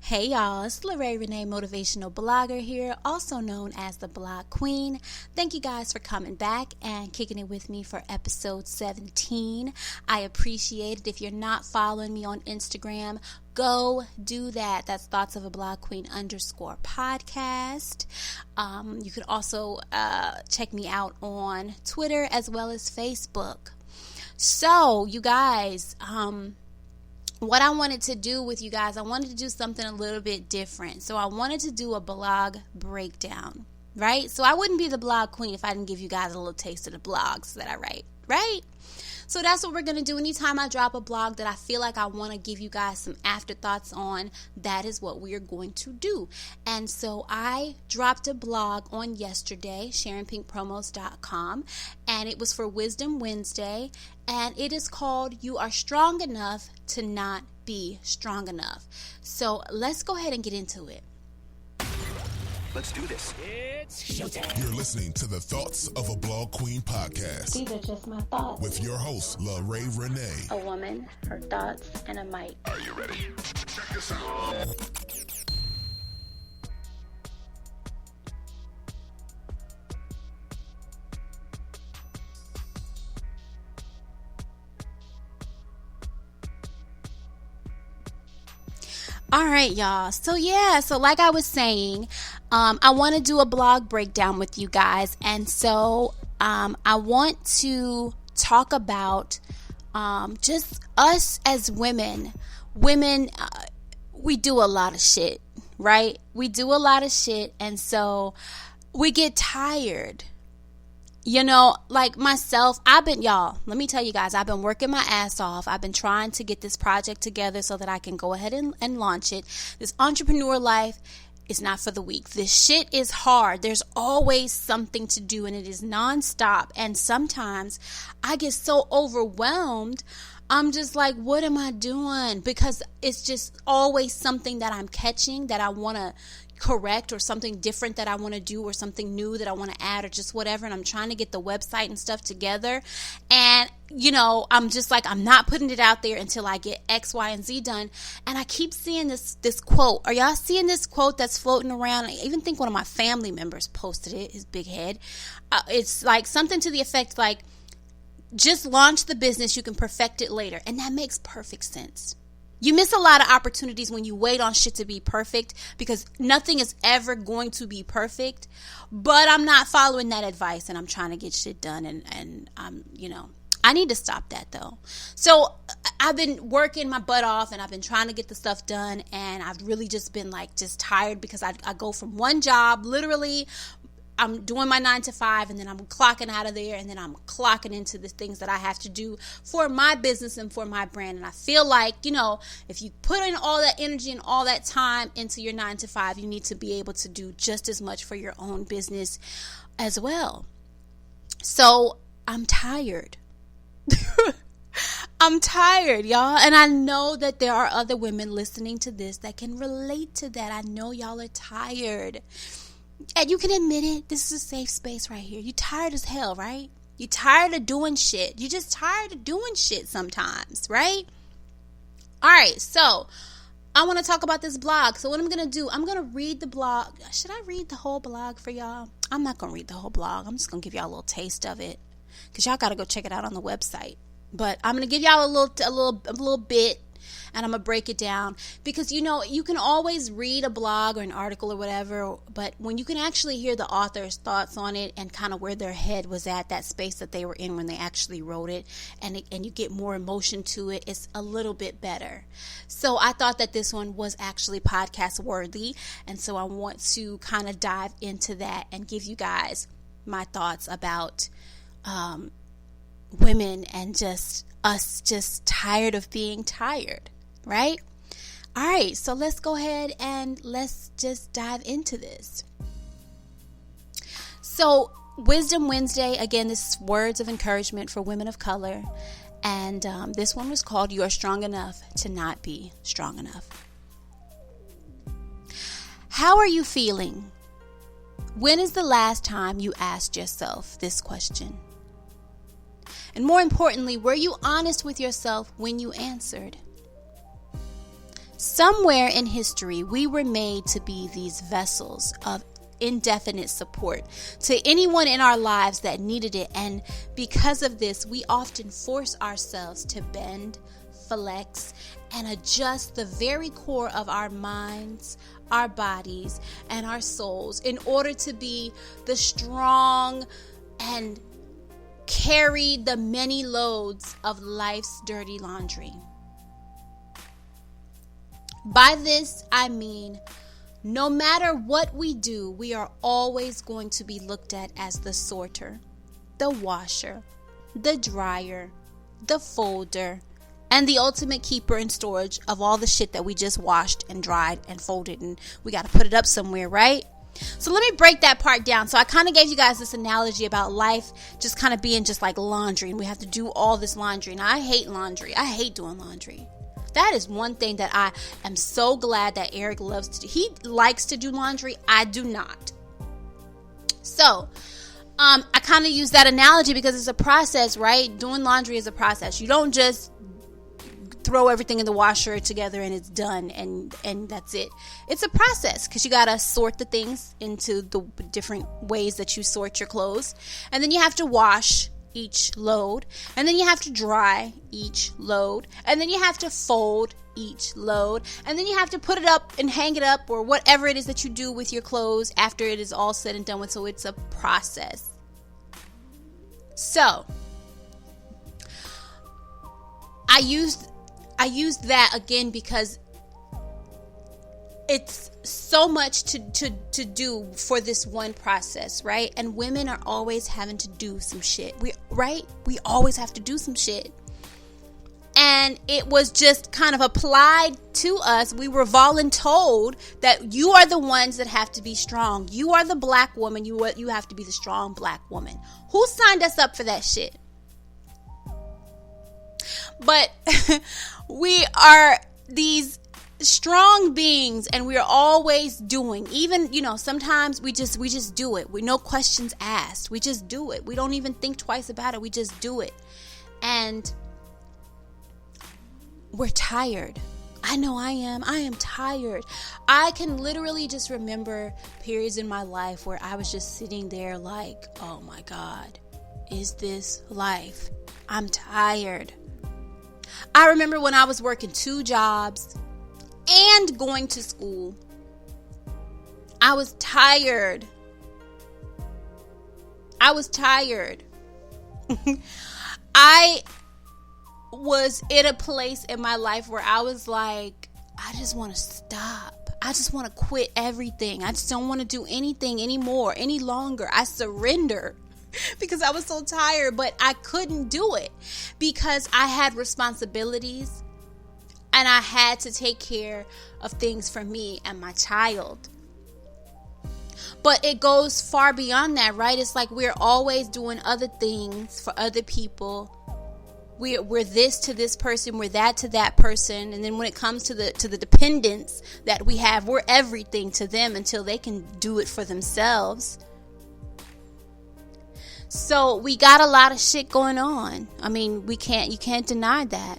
Hey y'all, it's Larae Renee, motivational blogger here, also known as the Blog Queen. Thank you guys for coming back and kicking it with me for episode 17. I appreciate it. If you're not following me on Instagram, go do that. That's Thoughts of a Blog Queen _podcast. You can also check me out on Twitter as well as Facebook. So, you guys, what I wanted to do with you guys, I wanted to do something a little bit different. So I wanted to do a blog breakdown, right? So I wouldn't be the blog queen if I didn't give you guys a little taste of the blogs that I write, right? So that's what we're going to do. Anytime I drop a blog that I feel like I want to give you guys some afterthoughts on, that is what we are going to do. And so I dropped a blog on yesterday, SharonPinkPromos.com, and it was for Wisdom Wednesday, and it is called You Are Strong Enough to Not Be Strong Enough. So let's go ahead and get into it. Let's do this. It's showtime. You're listening to the Thoughts of a Blog Queen podcast. These are just my thoughts. With your host, Larae Renee. A woman, her thoughts, and a mic. Are you ready? Check this out. All right, y'all. So like I was saying, I want to do a blog breakdown with you guys. And so I want to talk about just us as women. Women, we do a lot of shit, right? We do a lot of shit. And so we get tired. You know, like myself, let me tell you guys, I've been working my ass off. I've been trying to get this project together so that I can go ahead and launch it. This entrepreneur life is not for the weak. This shit is hard. There's always something to do and it is nonstop. And sometimes I get so overwhelmed. I'm just like, what am I doing? Because it's just always something that I'm catching that I want to correct, or something different that I want to do, or something new that I want to add, or just whatever. And I'm trying to get the website and stuff together. And, you know, I'm just like, I'm not putting it out there until I get X, Y, and Z done. And I keep seeing this quote. Are y'all seeing this quote that's floating around? I even think one of my family members posted it, his big head. It's like something to the effect like, just launch the business, you can perfect it later. And that makes perfect sense. You miss a lot of opportunities when you wait on shit to be perfect, because nothing is ever going to be perfect. But I'm not following that advice, and I'm trying to get shit done, and I'm, I need to stop that though. So I've been working my butt off, and I've been trying to get the stuff done, and I've really just been just tired, because I go from one job, literally I'm doing my 9 to 5, and then I'm clocking out of there, and then I'm clocking into the things that I have to do for my business and for my brand. And I feel like, if you put in all that energy and all that time into your 9 to 5, you need to be able to do just as much for your own business as well. So I'm tired. I'm tired, y'all. And I know that there are other women listening to this that can relate to that. I know y'all are tired. And you can admit it. This is a safe space right here. You tired as hell, right? You tired of doing shit. You just tired of doing shit sometimes, right? All right, so I want to talk about this blog. So what I'm going to do, I'm going to read the blog. Should I read the whole blog for y'all? I'm not going to read the whole blog. I'm just going to give y'all a little taste of it, because y'all got to go check it out on the website. But I'm going to give y'all a little bit. And I'm going to break it down, because, you can always read a blog or an article or whatever, but when you can actually hear the author's thoughts on it and kind of where their head was at, that space that they were in when they actually wrote it, and you get more emotion to it, it's a little bit better. So I thought that this one was actually podcast worthy, and so I want to kind of dive into that and give you guys my thoughts about women and just us just tired of being tired. Right? All right, so let's go ahead and let's just dive into this. So, Wisdom Wednesday, again, this is words of encouragement for women of color. And this one was called You Are Strong Enough to Not Be Strong Enough. How are you feeling? When is the last time you asked yourself this question? And more importantly, were you honest with yourself when you answered? Somewhere in history, we were made to be these vessels of indefinite support to anyone in our lives that needed it. And because of this, we often force ourselves to bend, flex, and adjust the very core of our minds, our bodies, and our souls in order to be the strong and carry the many loads of life's dirty laundry. By this, I mean, no matter what we do, we are always going to be looked at as the sorter, the washer, the dryer, the folder, and the ultimate keeper and storage of all the shit that we just washed and dried and folded, and we got to put it up somewhere, right? So let me break that part down. So I kind of gave you guys this analogy about life just kind of being just like laundry, and we have to do all this laundry. Now, I hate laundry. I hate doing laundry. That is one thing that I am so glad that Eric loves to do. He likes to do laundry. I do not. So, I kind of use that analogy because it's a process, right? Doing laundry is a process. You don't just throw everything in the washer together and it's done and that's it. It's a process because you got to sort the things into the different ways that you sort your clothes. And then you have to wash each load, and then you have to dry each load, and then you have to fold each load, and then you have to put it up and hang it up, or whatever it is that you do with your clothes after it is all said and done with. So it's a process. So I used that again because it's so much to do for this one process, right? And women are always having to do some shit. We always have to do some shit. And it was just kind of applied to us. We were voluntold that you are the ones that have to be strong. You are the black woman. You have to be the strong black woman. Who signed us up for that shit? But we are these strong beings, and we are always doing. Even, sometimes we just do it. We no questions asked. We just do it. We don't even think twice about it. We just do it. And we're tired. I know I am. I am tired. I can literally just remember periods in my life where I was just sitting there like, oh my God, is this life? I'm tired. I remember when I was working 2 jobs and going to school. I was tired. I was in a place in my life where I was like, I just want to stop. I just want to quit everything. I just don't want to do anything anymore, any longer. I surrender because I was so tired, but I couldn't do it because I had responsibilities. And I had to take care of things for me and my child. But it goes far beyond that, right? It's like we're always doing other things for other people. We're this to this person, we're that to that person. And then when it comes to the dependents that we have, we're everything to them until they can do it for themselves. So we got a lot of shit going on. I mean, you can't deny that.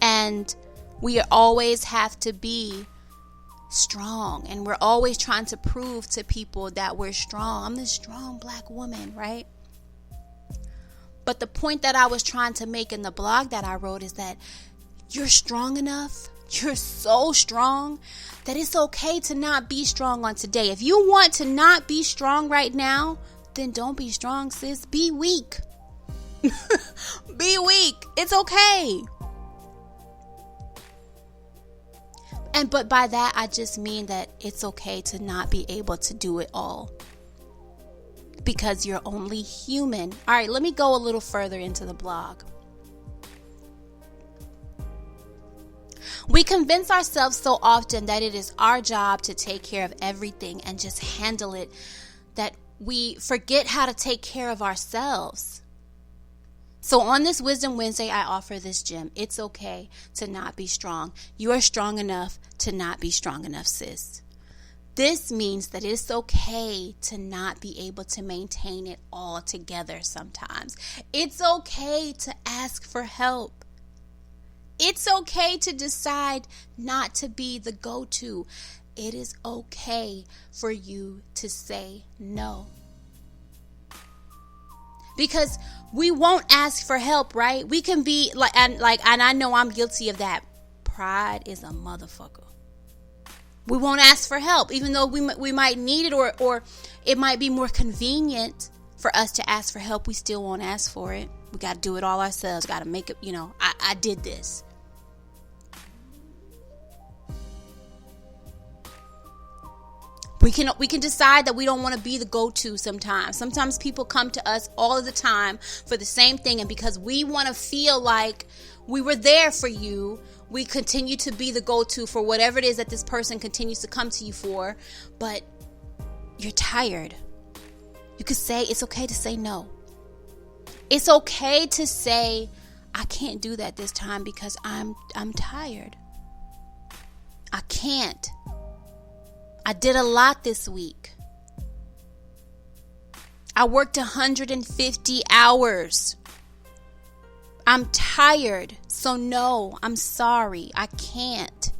And we always have to be strong, and we're always trying to prove to people that we're strong. I'm this strong black woman, right? But the point that I was trying to make in the blog that I wrote is that you're strong enough. You're so strong that it's okay to not be strong on today. If you want to not be strong right now, then don't be strong, sis. Be weak. Be weak. It's okay. But by that, I just mean that it's okay to not be able to do it all. Because you're only human. All right, let me go a little further into the blog. We convince ourselves so often that it is our job to take care of everything and just handle it, that we forget how to take care of ourselves. So on this Wisdom Wednesday, I offer this gem. It's okay to not be strong. You are strong enough to not be strong enough, sis. This means that it's okay to not be able to maintain it all together sometimes. It's okay to ask for help. It's okay to decide not to be the go-to. It is okay for you to say no. Because we won't ask for help, right? We can be and I know I'm guilty of that. Pride is a motherfucker. We won't ask for help, even though we might need it, or it might be more convenient for us to ask for help. We still won't ask for it. We got to do it all ourselves. Got to make it, I did this. We can decide that we don't want to be the go-to sometimes. Sometimes people come to us all of the time for the same thing, and because we want to feel like we were there for you, we continue to be the go-to for whatever it is that this person continues to come to you for. But you're tired. You could say it's okay to say no. It's okay to say, I can't do that this time because I'm tired. I can't. I did a lot this week. I worked 150 hours. I'm tired. So no, I'm sorry. I can't.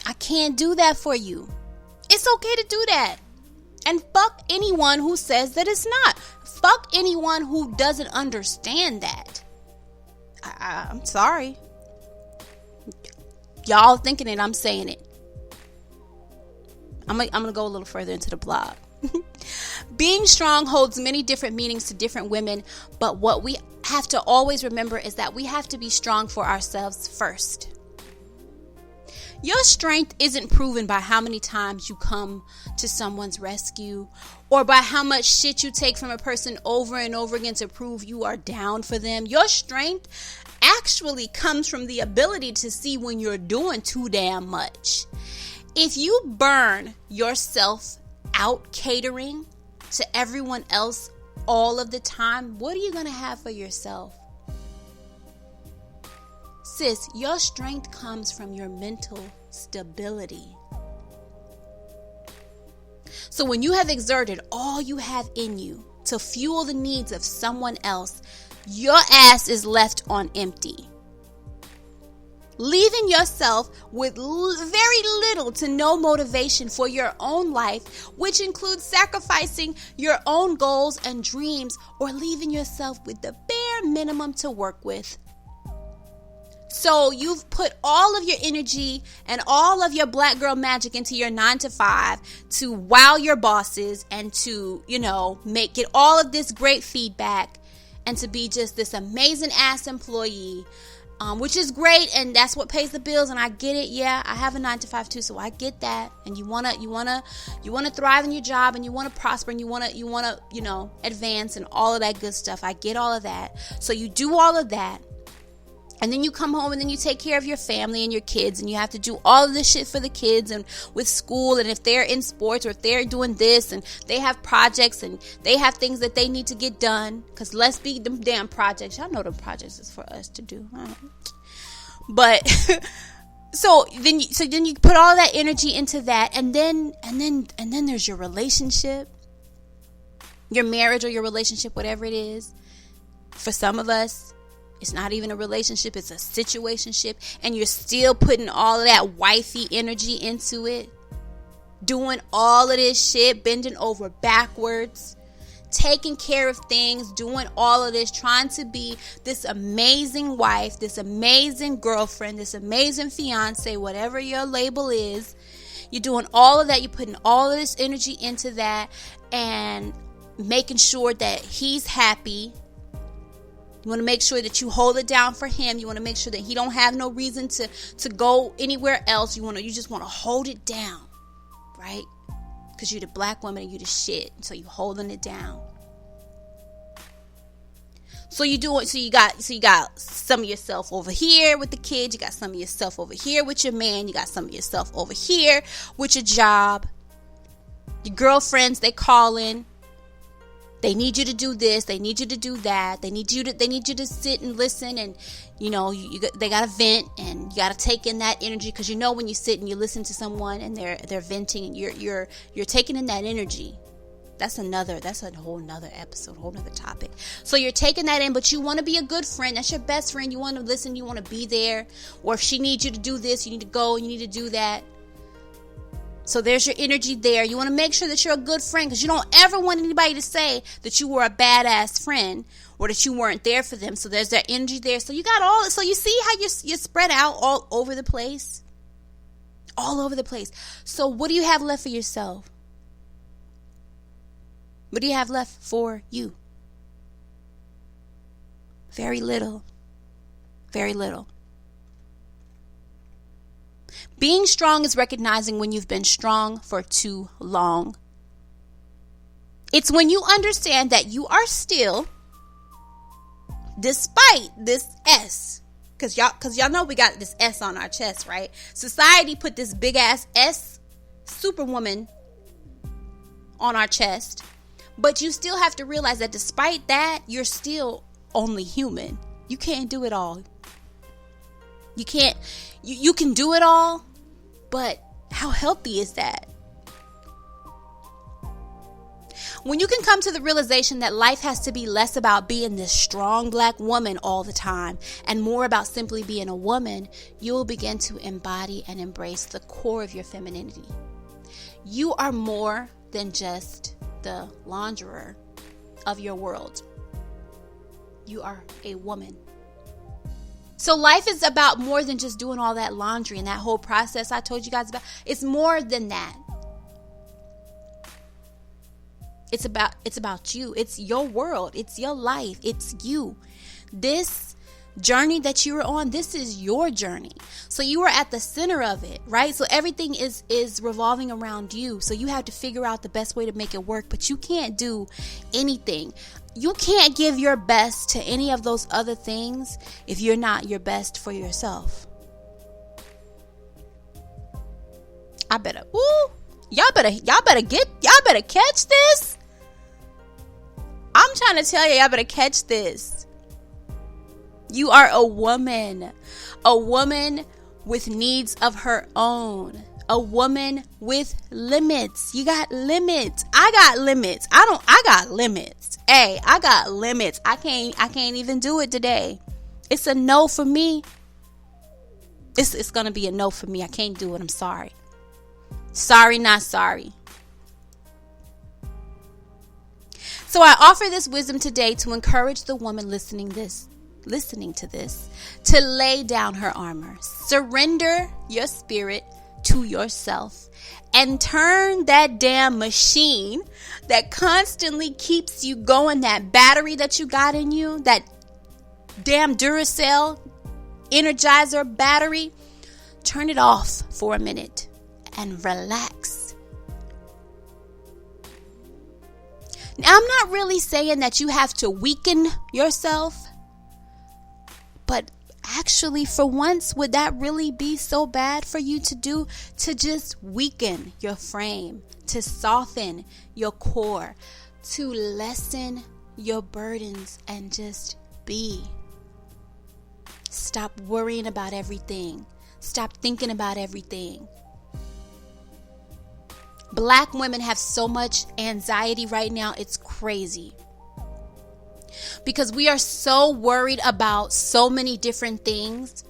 I can't do that for you. It's okay to do that. And fuck anyone who says that it's not. Fuck anyone who doesn't understand that. I'm sorry. Y'all thinking it, I'm saying it. I'm going to go a little further into the blog. Being strong holds many different meanings to different women, but what we have to always remember is that we have to be strong for ourselves first. Your strength isn't proven by how many times you come to someone's rescue, or by how much shit you take from a person over and over again to prove you are down for them. Your strength actually comes from the ability to see when you're doing too damn much. If you burn yourself out catering to everyone else all of the time, what are you going to have for yourself? Sis, your strength comes from your mental stability. So when you have exerted all you have in you to fuel the needs of someone else, your ass is left on empty, leaving yourself with very little to no motivation for your own life, which includes sacrificing your own goals and dreams, or leaving yourself with the bare minimum to work with. So you've put all of your energy and all of your black girl magic into your 9-to-5 to wow your bosses and to, get all of this great feedback and to be just this amazing ass employee. Which is great, and that's what pays the bills, and I get it. Yeah, I have a 9-to-5 too, so I get that. And you wanna thrive in your job, and you wanna prosper, and you wanna advance, and all of that good stuff. I get all of that. So you do all of that, and then you come home, and then you take care of your family and your kids, and you have to do all of this shit for the kids, and with school, and if they're in sports, or if they're doing this, and they have projects, and they have things that they need to get done. Because let's be them damn projects. Y'all know them projects is for us to do. But so then you put all that energy into that, and then there's your relationship, your marriage, or your relationship, whatever it is. For some of us, it's not even a relationship, it's a situationship, and you're still putting all of that wifey energy into it, doing all of this shit, bending over backwards, taking care of things, doing all of this, trying to be this amazing wife, this amazing girlfriend, this amazing fiance, whatever your label is. You're doing all of that, you're putting all of this energy into that, and making sure that he's happy. You want to make sure that you hold it down for him. You want to make sure that he don't have no reason to go anywhere else. You just want to hold it down, right? Because you're the black woman and you the shit. So you holding it down. So you do it. So you got some of yourself over here with the kids. You got some of yourself over here with your man. You got some of yourself over here with your job. Your girlfriends, they calling. They need you to do this. They need you to do that. They need you to sit and listen, and they gotta vent, and you gotta take in that energy, because when you sit and you listen to someone and they're venting, and you're taking in that energy. That's a whole nother episode, whole nother topic. So you're taking that in, but you want to be a good friend. That's your best friend. You want to listen. You want to be there. Or if she needs you to do this, you need to go. You need to do that. So there's your energy there. You want to make sure that you're a good friend, because you don't ever want anybody to say that you were a badass friend or that you weren't there for them. So there's that energy there. So you got all. So you see how you're spread out all over the place, all over the place. So what do you have left for yourself? What do you have left for you? Very little. Very little. Being strong is recognizing when you've been strong for too long. It's when you understand that you are still, despite this S, because y'all know we got this S on our chest, right? Society put this big ass S, superwoman, on our chest. But you still have to realize that despite that, you're still only human. You can't do it all. You can't, you can do it all, but how healthy is that? When you can come to the realization that life has to be less about being this strong black woman all the time and more about simply being a woman, you will begin to embody and embrace the core of your femininity. You are more than just the launderer of your world. You are a woman. So life is about more than just doing all that laundry and that whole process I told you guys about. It's more than that. It's about you. It's your world. It's your life. It's you. This journey that you are on, this is your journey. So you are at the center of it, right? So everything is revolving around you. So you have to figure out the best way to make it work, but you can't do anything. You can't give your best to any of those other things if you're not your best for yourself. Y'all better catch this. I'm trying to tell you, y'all better catch this. You are a woman with needs of her own, a woman with limits. You got limits. I got limits. I got limits. Hey, I got limits. I can't even do it today. It's a no for me. It's going to be a no for me. I can't do it. I'm sorry. Sorry, not sorry. So I offer this wisdom today to encourage the woman listening to this to lay down her armor, surrender your spirit to yourself, and turn that damn machine that constantly keeps you going, that battery that you got in you, that damn Duracell Energizer battery, turn it off for a minute and relax. Now, I'm not really saying that you have to weaken yourself, but actually, for once, would that really be so bad for you to do? To just weaken your frame, to soften your core, to lessen your burdens and just be. Stop worrying about everything. Stop thinking about everything. Black women have so much anxiety right now, it's crazy. Because we are so worried about so many different things.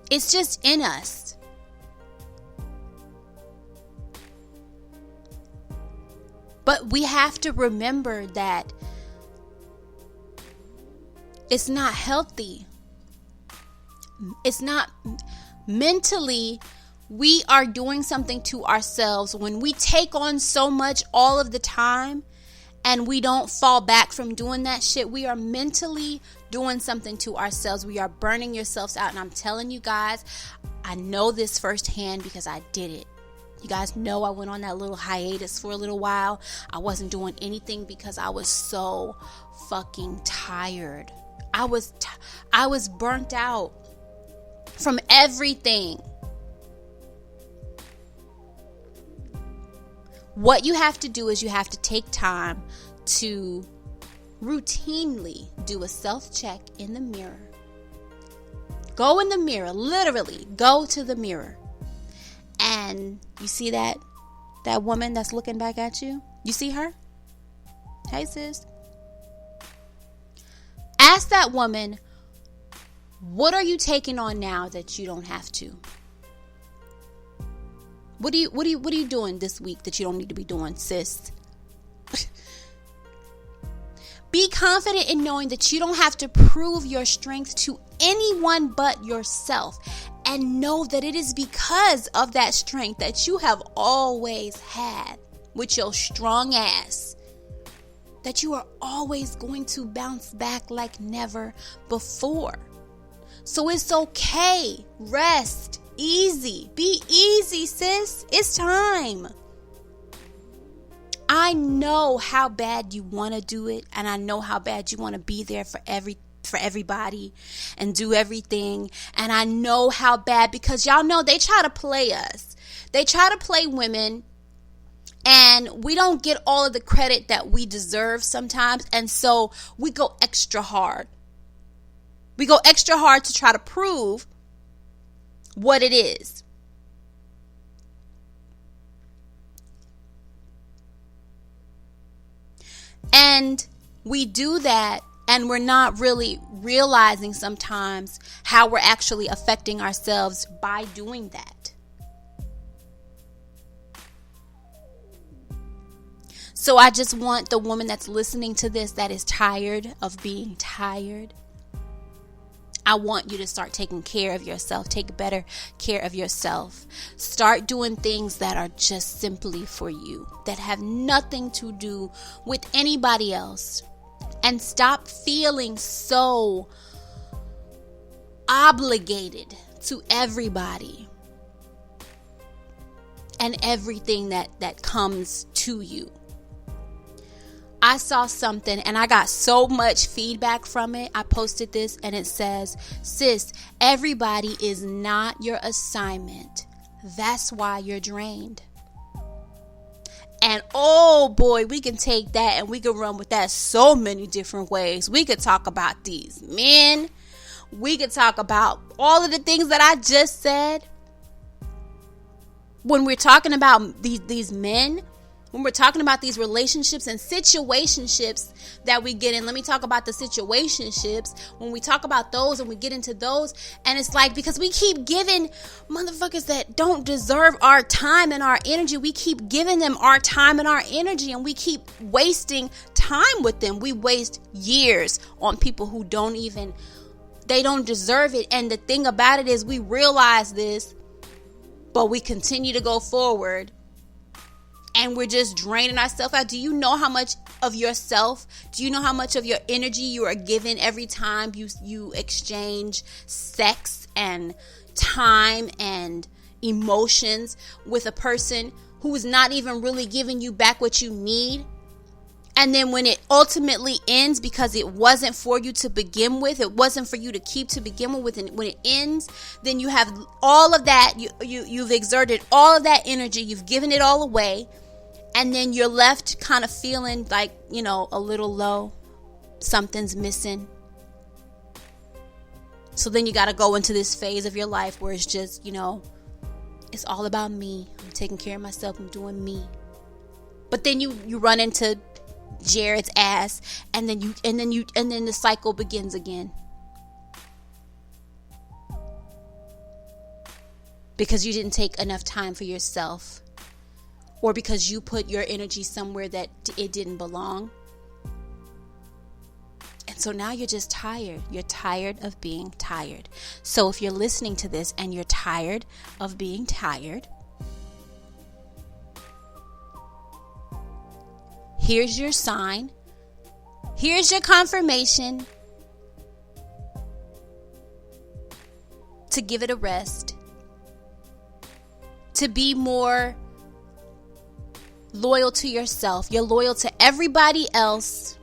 It's just in us. But we have to remember that it's not healthy. It's not mentally. We are doing something to ourselves when we take on so much all of the time and we don't fall back from doing that shit. We are mentally doing something to ourselves. We are burning yourselves out. And I'm telling you guys, I know this firsthand because I did it. You guys know I went on that little hiatus for a little while. I wasn't doing anything because I was so fucking tired. I was burnt out from everything. What you have to do is you have to take time to routinely do a self-check in the mirror. Go in the mirror, literally go to the mirror. And you see that woman that's looking back at you? You see her? Hey, sis. Ask that woman, what are you taking on now that you don't have to? What are you doing this week that you don't need to be doing, sis? Be confident in knowing that you don't have to prove your strength to anyone but yourself. And know that it is because of that strength that you have always had with your strong ass, that you are always going to bounce back like never before. So it's okay. Rest. Easy. Be easy, sis. It's time. I know how bad you want to do it, and I know how bad you want to be there for everybody and do everything. And I know how bad, because y'all know they try to play us. They try to play women, and we don't get all of the credit that we deserve sometimes. And so we go extra hard. We go extra hard to try to prove what it is. And we do that, and we're not really realizing sometimes how we're actually affecting ourselves by doing that. So I just want the woman that's listening to this that is tired of being tired, I want you to start taking care of yourself. Take better care of yourself. Start doing things that are just simply for you, that have nothing to do with anybody else. And stop feeling so obligated to everybody and everything that comes to you. I saw something and I got so much feedback from it. I posted this and it says, sis, everybody is not your assignment. That's why you're drained. And oh boy, we can take that and we can run with that so many different ways. We could talk about these men. We could talk about all of the things that I just said. When we're talking about these men, when we're talking about these relationships and situationships that we get in, let me talk about the situationships. When we talk about those and we get into those, and it's like, because we keep giving motherfuckers that don't deserve our time and our energy, we keep giving them our time and our energy, and we keep wasting time with them. We waste years on people who they don't deserve it. And the thing about it is, we realize this, but we continue to go forward. And we're just draining ourselves out. Do you know how much of yourself, do you know how much of your energy you are given every time you exchange sex and time and emotions with a person who is not even really giving you back what you need? And then when it ultimately ends, because it wasn't for you to begin with, it wasn't for you to keep to begin with, and when it ends, then you have all of that, you've exerted all of that energy, you've given it all away. And then you're left kind of feeling like, a little low. Something's missing. So then you got to go into this phase of your life where it's just, it's all about me. I'm taking care of myself. I'm doing me. But then you run into Jared's ass, and then the cycle begins again. Because you didn't take enough time for yourself. Or because you put your energy somewhere that it didn't belong. And so now you're just tired. You're tired of being tired. So if you're listening to this and you're tired of being tired, here's your sign. Here's your confirmation to give it a rest. To be more loyal to yourself. You're loyal to everybody else,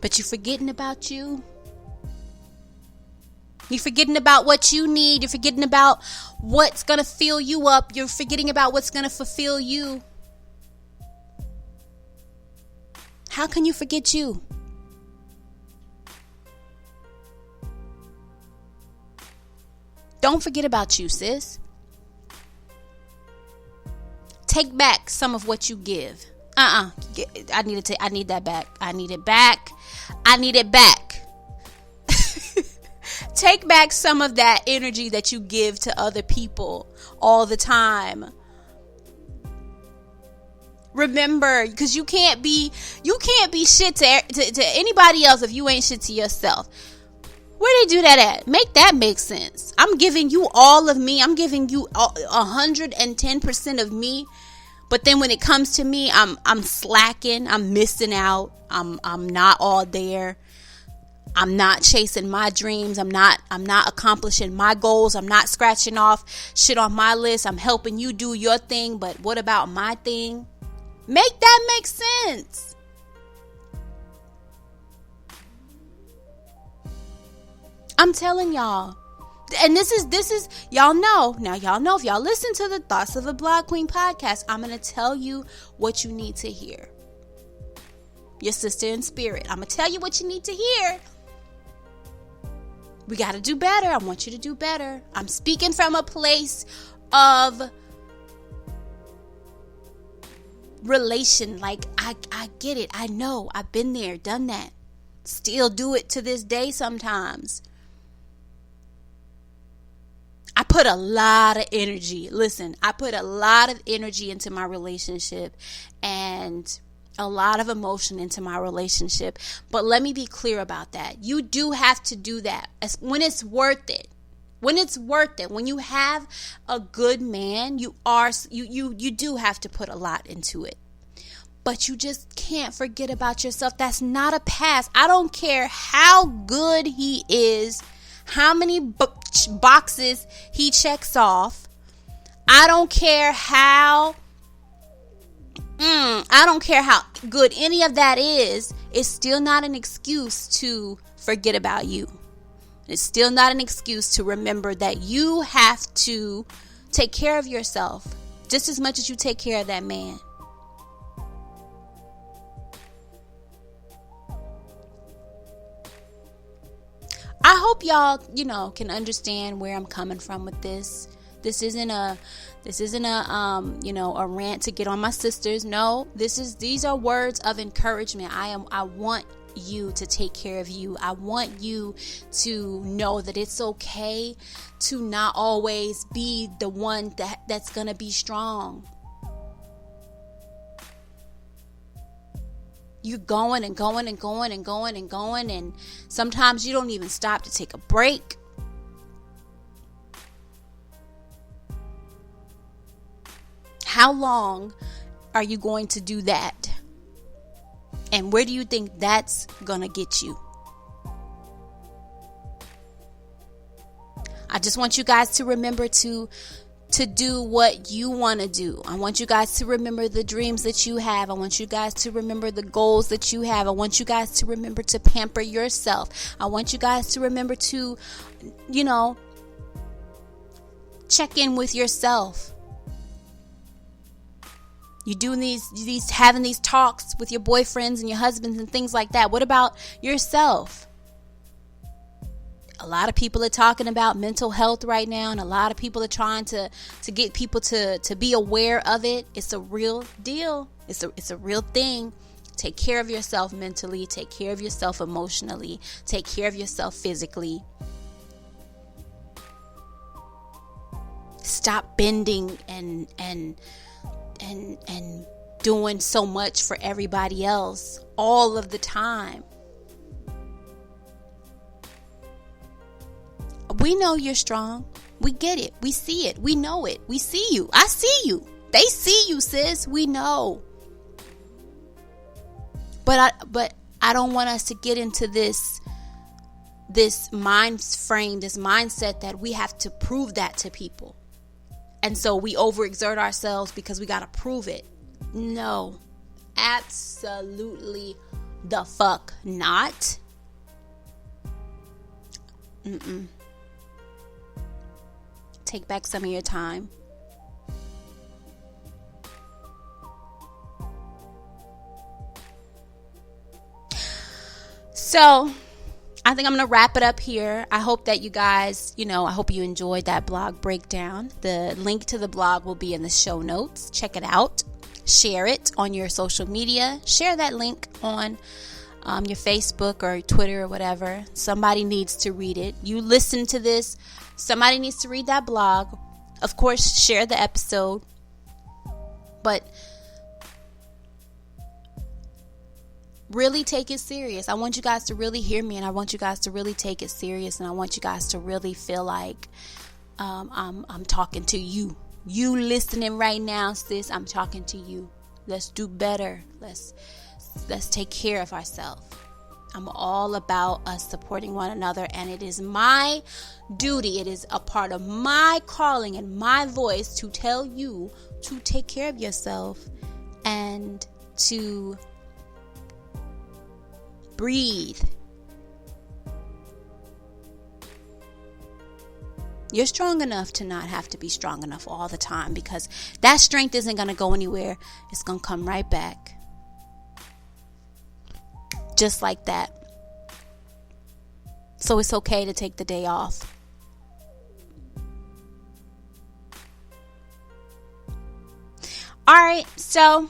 but you're forgetting about you. You're forgetting about what you need. You're forgetting about what's going to fill you up. You're forgetting about what's going to fulfill you. How can you forget you? Don't forget about you, sis. Take back some of what you give. I need that back. I need it back. I need it back. Take back some of that energy that you give to other people all the time. Remember, because you can't be shit to anybody else if you ain't shit to yourself. Where they do that at? Make that make sense. I'm giving you all of me. I'm giving you 110% of me. But then when it comes to me, I'm slacking. I'm missing out. I'm not all there. I'm not chasing my dreams. I'm not accomplishing my goals. I'm not scratching off shit on my list. I'm helping you do your thing, but what about my thing? Make that make sense. I'm telling y'all. And this is y'all know. Now y'all know, if y'all listen to the Thoughts of a Blog Queen podcast, I'm going to tell you what you need to hear. Your sister in spirit. I'm going to tell you what you need to hear. We got to do better. I want you to do better. I'm speaking from a place of relation. Like, I get it. I know. I've been there, done that. Still do it to this day sometimes. I put a lot of energy. Listen, I put a lot of energy into my relationship and a lot of emotion into my relationship. But let me be clear about that. You do have to do that when it's worth it. When it's worth it. When you have a good man, you do have to put a lot into it. But you just can't forget about yourself. That's not a pass. I don't care how good he is, how many boxes he checks off. I don't care how good any of that is. It's still not an excuse to forget about you. It's still not an excuse to remember that you have to take care of yourself just as much as you take care of that man. I hope y'all, can understand where I'm coming from with this. This isn't a rant to get on my sisters. No, these are words of encouragement. I want you to take care of you. I want you to know that it's okay to not always be the one that's going to be strong. You're going and going and going and going and going, and sometimes you don't even stop to take a break. How long are you going to do that? And where do you think that's gonna get you? I just want you guys to remember to do what you want to do. I want you guys to remember the dreams that you have. I want you guys to remember the goals that you have. I want you guys to remember to pamper yourself. I want you guys to remember to, check in with yourself. You doing having these talks with your boyfriends and your husbands and things like that. What about yourself? A lot of people are talking about mental health right now, and a lot of people are trying to get people to be aware of it. It's a real deal. It's a real thing. Take care of yourself mentally. Take care of yourself emotionally. Take care of yourself physically. Stop bending and doing so much for everybody else all of the time. We know you're strong. We get it. We see it. We know it. We see you. I see you. They see you, sis. We know. But I don't want us to get into this mind frame, this mindset that we have to prove that to people. And so we overexert ourselves because we got to prove it. No, absolutely the fuck not. Take back some of your time. So I think I'm going to wrap it up here. I hope that you guys, I hope you enjoyed that blog breakdown. The link to the blog will be in the show notes. Check it out. Share it on your social media. Share that link on your Facebook or Twitter or whatever. Somebody needs to read it. You listen to this. Somebody needs to read that blog. Of course, share the episode. But really take it serious. I want you guys to really hear me, and I want you guys to really take it serious, and I want you guys to really feel like I'm talking to you. You listening right now, sis, I'm talking to you. Let's do better. Let's take care of ourselves. I'm all about us supporting one another, and it is my duty, it is a part of my calling and my voice to tell you to take care of yourself and to breathe. You're strong enough to not have to be strong enough all the time, because that strength isn't going to go anywhere. It's going to come right back. Just like that. So it's okay to take the day off. All right, so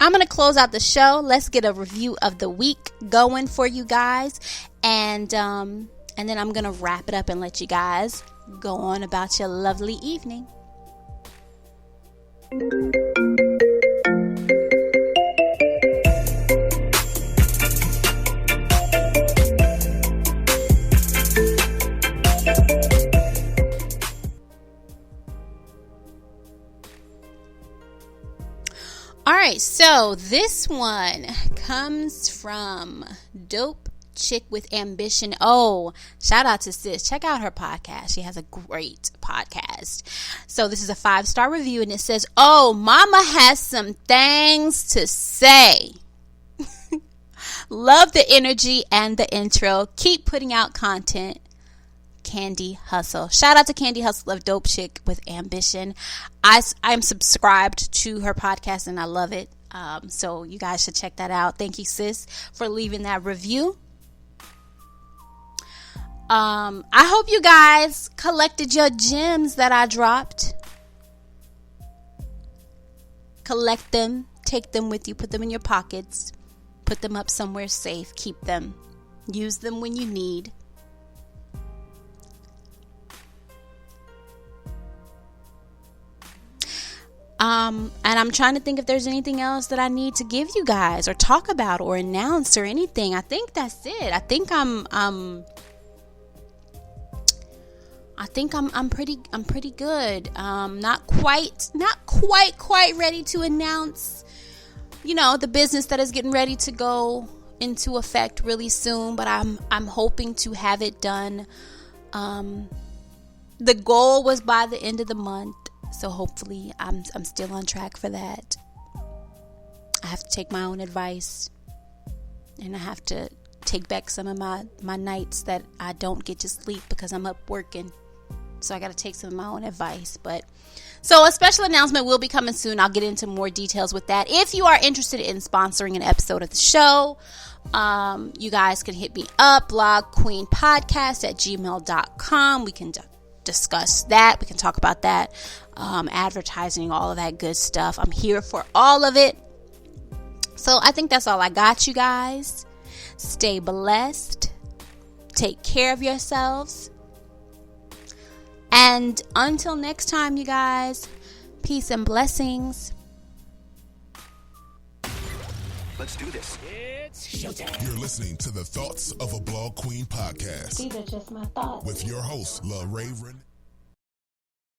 I'm going to close out the show. Let's get a review of the week going for you guys. And then I'm going to wrap it up and let you guys go on about your lovely evening. All right, so this one comes from Dope Chick with Ambition. Oh, shout out to sis. Check out her podcast. She has a great podcast. So this is a 5-star review, and it says, "Oh, mama has some things to say. Love the energy and the intro. Keep putting out content. Candy Hustle." Shout out to Candy Hustle of Dope Chick with Ambition. I'm subscribed to her podcast and I love it. So you guys should check that out. Thank you, sis, for leaving that review. I hope you guys collected your gems that I dropped. Collect them, take them with you, put them in your pockets, put them up somewhere safe, keep them, use them when you need. And I'm trying to think if there's anything else that I need to give you guys or talk about or announce or anything. I think that's it. I think I'm pretty good. Not quite ready to announce, the business that is getting ready to go into effect really soon, but I'm hoping to have it done. The goal was by the end of the month. So hopefully I'm still on track for that. I have to take my own advice, and I have to take back some of my nights that I don't get to sleep because I'm up working. So I got to take some of my own advice. So a special announcement will be coming soon. I'll get into more details with that. If you are interested in sponsoring an episode of the show, you guys can hit me up, blogqueenpodcast@gmail.com. We can discuss that. We can talk about that, advertising, all of that good stuff. I'm here for all of it. So I think that's all I got, you guys. Stay blessed. Take care of yourselves. And until next time, you guys, peace and blessings. Let's do this. It's showtime. You're listening to the Thoughts of a Blog Queen podcast. These are just my thoughts. With your host, La Ray Renee.